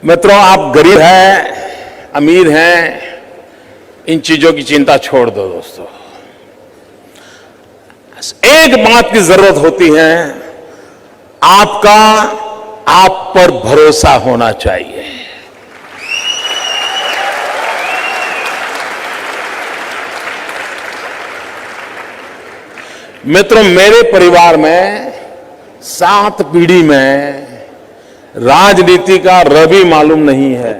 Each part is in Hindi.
मित्रों, आप गरीब हैं, अमीर हैं, इन चीजों की चिंता छोड़ दो दोस्तों। एक बात की जरूरत होती है, आपका आप पर भरोसा होना चाहिए। मित्रों, मेरे परिवार में 7 पीढ़ी में राजनीति का रवि मालूम नहीं है।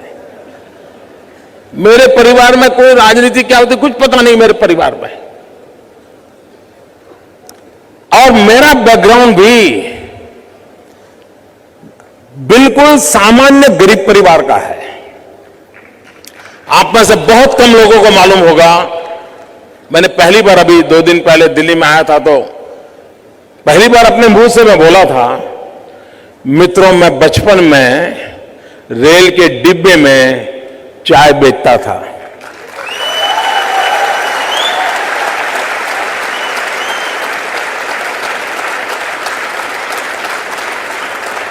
मेरे परिवार में कोई राजनीति क्या होती कुछ पता नहीं मेरे परिवार में। और मेरा बैकग्राउंड भी बिल्कुल सामान्य गरीब परिवार का है। आप में से बहुत कम लोगों को मालूम होगा, मैंने पहली बार अभी 2 दिन पहले दिल्ली में आया था तो पहली बार अपने मुंह से मैं बोला था, मित्रों मैं बचपन में रेल के डिब्बे में चाय बेचता था।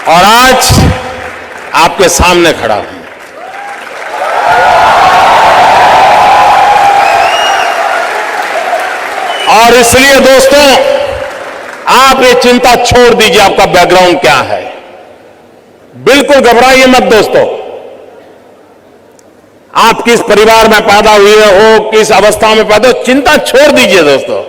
और आज आपके सामने खड़ा हूं। और इसलिए दोस्तों, आप ये चिंता छोड़ दीजिए आपका बैकग्राउंड क्या है। बिल्कुल घबराइए मत दोस्तों। आप किस परिवार में पैदा हुए हो, किस अवस्था में पैदा हो, चिंता छोड़ दीजिए दोस्तों।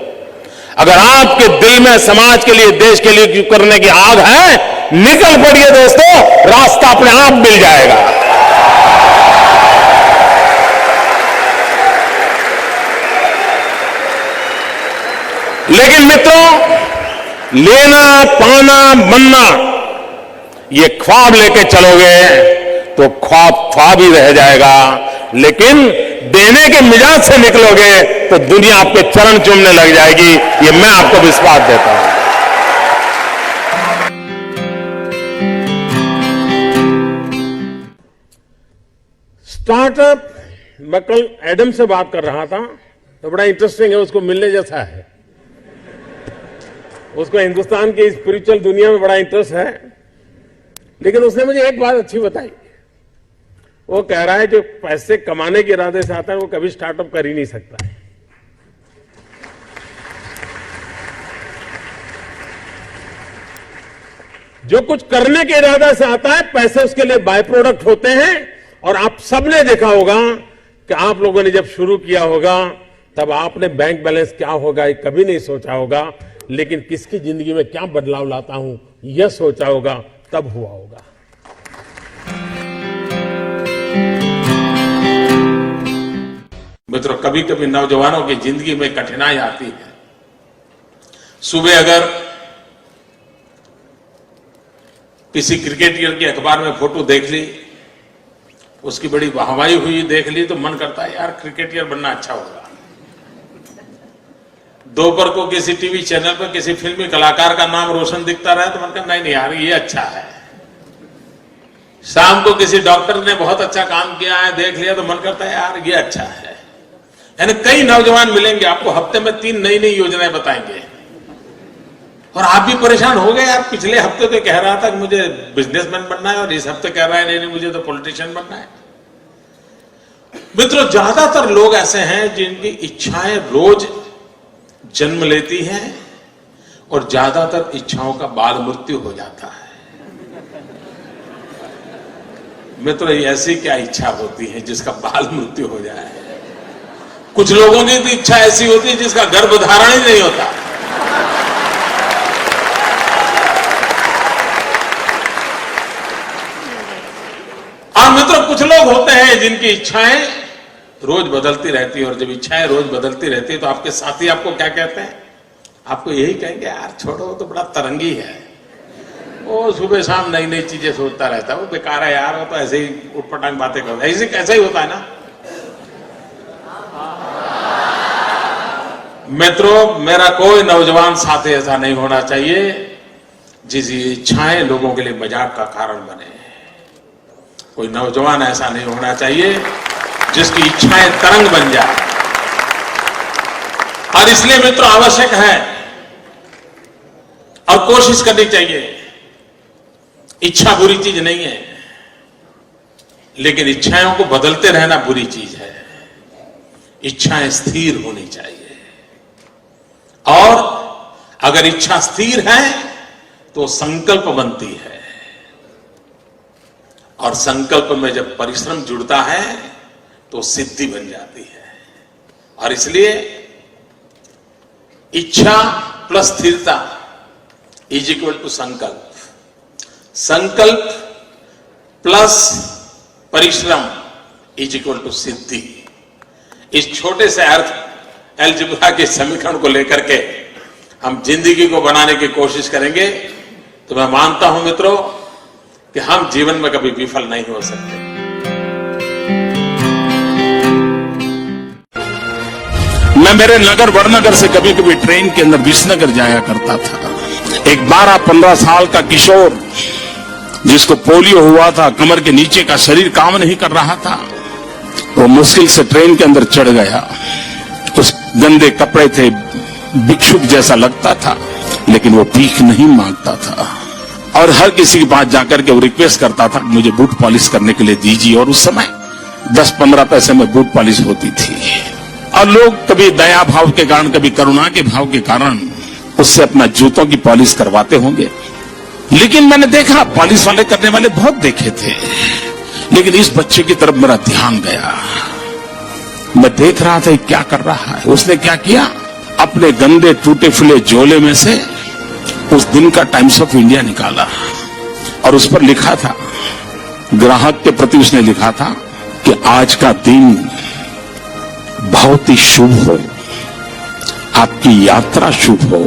अगर आपके दिल में समाज के लिए, देश के लिए करने की आग है, निकल पड़िए दोस्तों, रास्ता अपने आप मिल जाएगा। लेकिन मित्रों, लेना पाना बनना, ये ख्वाब लेके चलोगे तो ख्वाब ख्वाब ही रह जाएगा। लेकिन देने के मिजाज से निकलोगे तो दुनिया आपके चरण चूमने लग जाएगी। ये मैं आपको विश्वास देता हूं। स्टार्टअप, मैं कल एडम से बात कर रहा था तो बड़ा इंटरेस्टिंग है, उसको मिलने जैसा है। उसको हिंदुस्तान की स्पिरिचुअल दुनिया में बड़ा इंटरेस्ट है। लेकिन उसने मुझे एक बात अच्छी बताई। वो कह रहा है जो पैसे कमाने के इरादे से आता है वो कभी स्टार्टअप कर ही नहीं सकता है। जो कुछ करने के इरादे से आता है, पैसे उसके लिए बाय प्रोडक्ट होते हैं। और आप सबने देखा होगा कि आप लोगों ने जब शुरू किया होगा तब आपने बैंक बैलेंस क्या होगा ये कभी नहीं सोचा होगा। लेकिन किसकी जिंदगी में क्या बदलाव लाता हूं यह सोचा होगा, तब हुआ होगा। मित्रों, कभी कभी नौजवानों की जिंदगी में कठिनाई आती है। सुबह अगर किसी क्रिकेटर की अखबार में फोटो देख ली, उसकी बड़ी वाहवाही हुई देख ली, तो मन करता है यार क्रिकेटर बनना अच्छा होगा। दोपहर को किसी टीवी चैनल पर किसी फिल्मी कलाकार का नाम रोशन दिखता रहा तो मन करता नहीं यार ये अच्छा है। शाम को किसी डॉक्टर ने बहुत अच्छा काम किया है देख लिया तो मन करता है यार ये अच्छा है। यानी कई नौजवान मिलेंगे आपको, हफ्ते में 3 नई नई योजनाएं बताएंगे और आप भी परेशान हो गए। यार पिछले हफ्ते तो कह रहा था कि मुझे बिजनेसमैन बनना है और इस हफ्ते कह रहा है नहीं मुझे तो पॉलिटिशियन बनना है। मित्रों, ज्यादातर लोग ऐसे हैं जिनकी इच्छाएं रोज जन्म लेती हैं और ज्यादातर इच्छाओं का बाल मृत्यु हो जाता है। मित्रों, ऐसी क्या इच्छा होती है जिसका बाल मृत्यु हो जाए? कुछ लोगों की तो इच्छा ऐसी होती है जिसका गर्भधारण ही नहीं होता। और मित्रों, कुछ लोग होते हैं जिनकी इच्छाएं रोज बदलती रहती है। और जब इच्छाएं रोज बदलती रहती है तो आपके साथी आपको क्या कहते हैं? आपको यही कहेंगे यार छोड़ो, वो तो बड़ा तरंगी है, वो सुबह शाम नई नई चीजें सोचता रहता है, वो बेकार है यार, वो तो ऐसे ही उटपटांग बातें करता है। ऐसा ही होता है ना। मित्रों, मेरा कोई नौजवान साथी ऐसा नहीं होना चाहिए जिसकी इच्छाएं लोगों के लिए मजाक का कारण बने। कोई नौजवान ऐसा नहीं होना चाहिए जिसकी इच्छाएं तरंग बन जाए। और इसलिए मित्रों आवश्यक है और कोशिश करनी चाहिए। इच्छा बुरी चीज नहीं है। लेकिन इच्छाओं को बदलते रहना बुरी चीज है। इच्छाएं स्थिर होनी चाहिए, और अगर इच्छा स्थिर है तो संकल्प बनती है, और संकल्प में जब परिश्रम जुड़ता है तो सिद्धि बन जाती है। और इसलिए इच्छा प्लस स्थिरता इज इक्वल टू संकल्प, संकल्प प्लस परिश्रम इज इक्वल टू सिद्धि। इस छोटे से अर्थ अलजेब्रा के समीकरण को लेकर के हम जिंदगी को बनाने की कोशिश करेंगे तो मैं मानता हूं मित्रों कि हम जीवन में कभी विफल नहीं हो सकते। मैं मेरे नगर वड़नगर से कभी कभी ट्रेन के अंदर विसनगर जाया करता था। एक 12-15 साल का किशोर जिसको पोलियो हुआ था, कमर के नीचे का शरीर काम नहीं कर रहा था, वो मुश्किल से ट्रेन के अंदर चढ़ गया। उस गंदे कपड़े थे, भिक्षुक जैसा लगता था, लेकिन वो भीख नहीं मांगता था और हर किसी के पास जाकर के वो रिक्वेस्ट करता था मुझे बूट पॉलिश करने के लिए दीजिए। और उस समय 10-15 पैसे में बूट पॉलिश होती थी, और लोग कभी दया भाव के कारण, कभी करुणा के भाव के कारण उससे अपना जूतों की पॉलिश करवाते होंगे। लेकिन मैंने देखा, पॉलिश वाले करने वाले बहुत देखे थे, लेकिन इस बच्चे की तरफ मेरा ध्यान गया। मैं देख रहा था क्या कर रहा है। उसने क्या किया, अपने गंदे टूटे फूले झोले में से उस दिन का टाइम्स ऑफ इंडिया निकाला और उस पर लिखा था, ग्राहक के प्रति उसने लिखा था कि आज का दिन बहुत ही शुभ हो, आपकी यात्रा शुभ हो,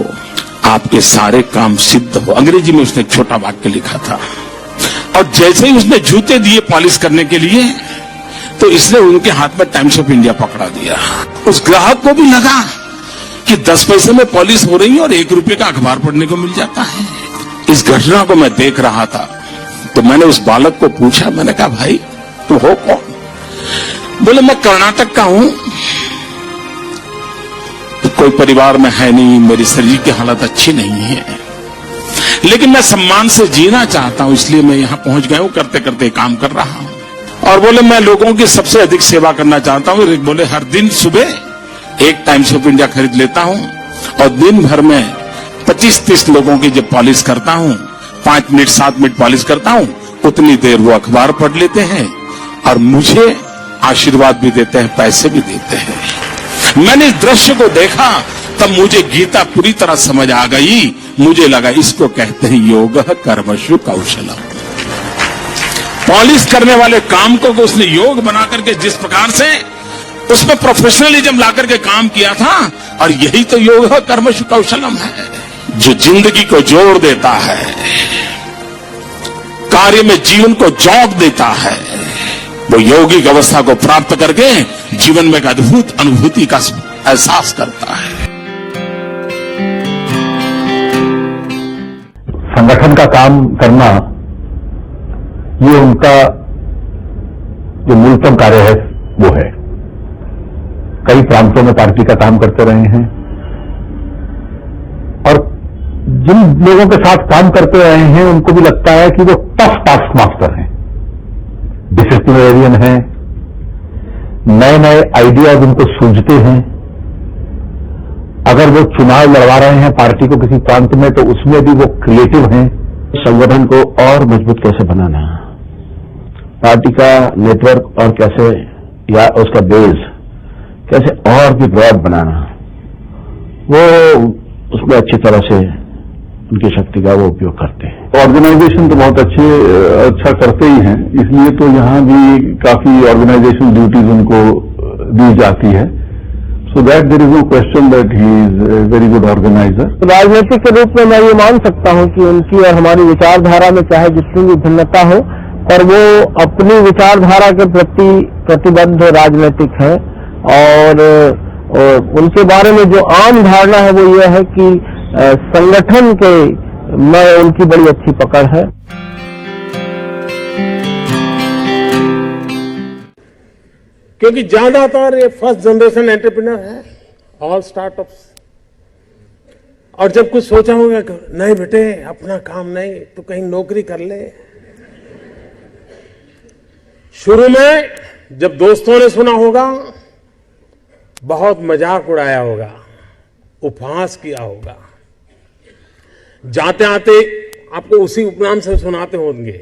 आपके सारे काम सिद्ध हो। अंग्रेजी में उसने एक छोटा वाक्य लिखा था। और जैसे ही उसने जूते दिए पॉलिश करने के लिए, तो इसने उनके हाथ में टाइम्स ऑफ इंडिया पकड़ा दिया। उस ग्राहक को भी लगा कि 10 पैसे में पॉलिश हो रही है और 1 रुपए का अखबार पढ़ने को मिल जाता है। इस घटना को मैं देख रहा था तो मैंने उस बालक को पूछा, मैंने कहा भाई तू हो कौन? बोले मैं कर्नाटक का हूं, तो कोई परिवार में है नहीं, मेरी शरीर की हालत अच्छी नहीं है, लेकिन मैं सम्मान से जीना चाहता हूं, इसलिए मैं यहां पहुंच गया हूं, करते करते काम कर रहा हूं। और बोले मैं लोगों की सबसे अधिक सेवा करना चाहता हूं। बोले हर दिन सुबह एक टाइम्स ऑफ इंडिया खरीद लेता हूं और दिन भर में 25-30 लोगों की जब पॉलिश करता हूं, 5 मिनट 7 मिनट पॉलिश करता हूं, उतनी देर वो अखबार पढ़ लेते हैं और मुझे आशीर्वाद भी देते हैं, पैसे भी देते हैं। मैंने इस दृश्य को देखा तब मुझे गीता पूरी तरह समझ आ गई। मुझे लगा इसको कहते हैं योग कर्मसु कौशलम। पॉलिश करने वाले काम को उसने योग बना करके जिस प्रकार से उसमें प्रोफेशनलिज्म ला करके काम किया था, और यही तो योग कर्मसु कौशलम है, जो जिंदगी को जोड़ देता है, कार्य में जीवन को जोक देता है। वो यौगिक अवस्था को प्राप्त करके जीवन में एक अद्भुत अनुभूति का एहसास करता है। संगठन का काम करना, ये उनका जो मूलतम कार्य है वो है। कई प्रांतों में पार्टी का काम करते रहे हैं और जिन लोगों के साथ काम करते रहे हैं उनको भी लगता है कि वो टफ टास्क मास्टर हैं, डिसिप्लिनरियन हैं, नए नए आइडियाज उनको सूझते हैं। अगर वो चुनाव लड़वा रहे हैं पार्टी को किसी प्रांत में, तो उसमें भी वो क्रिएटिव हैं। संगठन को और मजबूत कैसे बनाना, पार्टी का नेटवर्क और कैसे, या उसका बेस कैसे और भी ब्रॉड बनाना, वो उसमें अच्छी तरह से उनकी शक्ति का वो उपयोग करते हैं। ऑर्गेनाइजेशन तो बहुत अच्छा करते ही हैं, इसलिए तो यहाँ भी काफी ऑर्गेनाइजेशन ड्यूटीज उनको दी जाती है। So that there is no question that he is very good organiser. राजनीतिक के रूप में मैं ये मान सकता हूँ कि उनकी और हमारी विचारधारा में चाहे जितनी भी भिन्नता हो, पर वो अपनी विचारधारा के प्रति प्रतिबद्ध राजनीतिक है। और उनके बारे में जो आम धारणा है वो ये है कि संगठन के में उनकी बड़ी अच्छी पकड़ है। क्योंकि ज्यादातर ये फर्स्ट जनरेशन एंटरप्रेन्योर है, ऑल स्टार्टअप्स। और जब कुछ सोचा होगा, नहीं बेटे अपना काम नहीं, तो कहीं नौकरी कर ले। शुरू में जब दोस्तों ने सुना होगा, बहुत मजाक उड़ाया होगा, उपहास किया होगा, जाते आते आपको उसी उपनाम से सुनाते होंगे,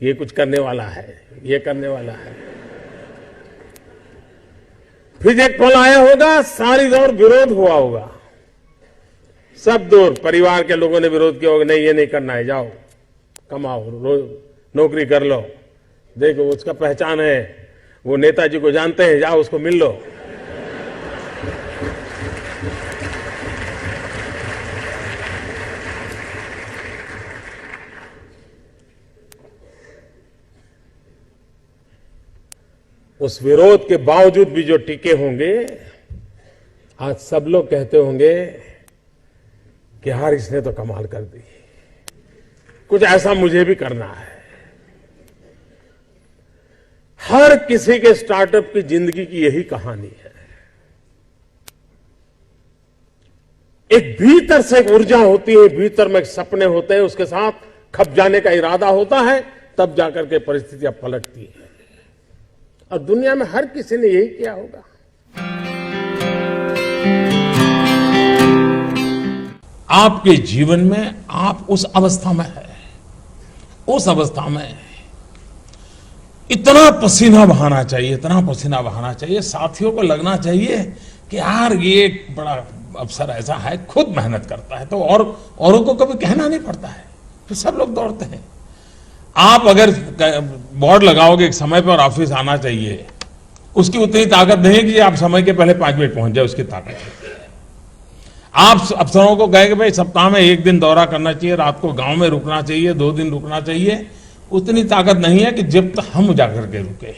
ये कुछ करने वाला है, ये करने वाला है। फिर एक पल आया होगा, सारी दौर विरोध हुआ होगा, सब दूर परिवार के लोगों ने विरोध किया होगा, नहीं ये नहीं करना है, जाओ कमाओ, नौकरी कर लो, देखो उसका पहचान है, वो नेताजी को जानते हैं, जाओ उसको मिल लो। उस विरोध के बावजूद भी जो टिके होंगे, आज सब लोग कहते होंगे कि यार इसने तो कमाल कर दी, कुछ ऐसा मुझे भी करना है। हर किसी के स्टार्टअप की जिंदगी की यही कहानी है। एक भीतर से एक ऊर्जा होती है, भीतर में एक सपने होते हैं, उसके साथ खप जाने का इरादा होता है, तब जाकर के परिस्थितियां पलटती है। और दुनिया में हर किसी ने यही किया होगा। आपके जीवन में आप उस अवस्था में है, उस अवस्था में इतना पसीना बहाना चाहिए, इतना पसीना बहाना चाहिए, साथियों को लगना चाहिए कि यार ये एक बड़ा अवसर ऐसा है, खुद मेहनत करता है तो और औरों को कभी कहना नहीं पड़ता है, तो सब लोग दौड़ते हैं। आप अगर बोर्ड लगाओगे एक समय पर ऑफिस आना चाहिए, उसकी उतनी ताकत नहीं कि आप समय के पहले 5 मिनट पहुंच जाए, उसकी ताकत है। आप अफसरों को कहेंगे भाई सप्ताह में 1 दिन दौरा करना चाहिए, रात को गांव में रुकना चाहिए, 2 दिन रुकना चाहिए, उतनी ताकत नहीं है कि जब तक हम जाकर के रुके।